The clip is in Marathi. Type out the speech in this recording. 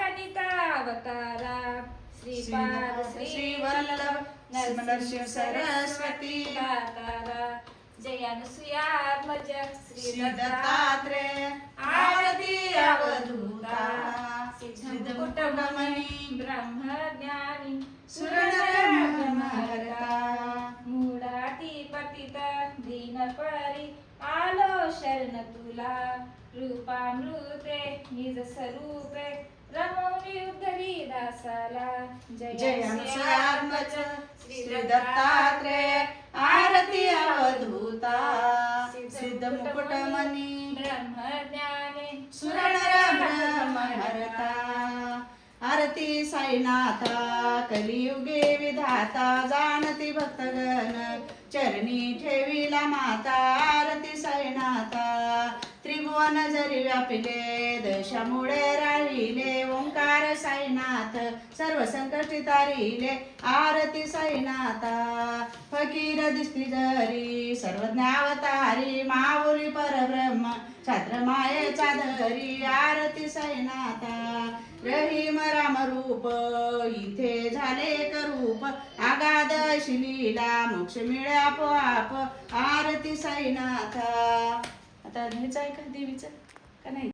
अगणित अवतारा श्रीपाद श्री वल्लभ नरसिंह सरस्वती दातारा जय अनुसुयात्मज श्री श्री दत्तात्रेय आरती अवधूता सिद्धमुकुटमणि ब्रह्मज्ञानी सुरनर ब्रह्महरता मूढाती पतित दीनपरी आलो शरण तुला रूपामृते निज स्वरूपे रमवली उद्धरी दासाला जय अनुसुयात्मज श्री दत्तात्रेय आरती अवधूता सिद्ध मुकुटमणि ब्रह्मज्ञानी सुरनर ब्रह्महरता आरती साईनाथा कलियुगे विधाता जाणती भक्तगण चरणी ठेविला माता आरती साईनाथा त्रिभुवन जरी व्यापिले दशामुळे राहिले ओंकार साईनाथ सर्व संकटी तारिले आरती साईनाथा फकीर दिसती जरी सर्वज्ञावतारी माऊली परब्रह्म छात्र मायेचा धरी आरती साईनाथा रहीम राम रूप इथे झाले करूप आगाध अशी लीला मोक्ष मिळे आपोआप आरती साईनाथा. आता ह्याचं आहे का देवीचं का नाही?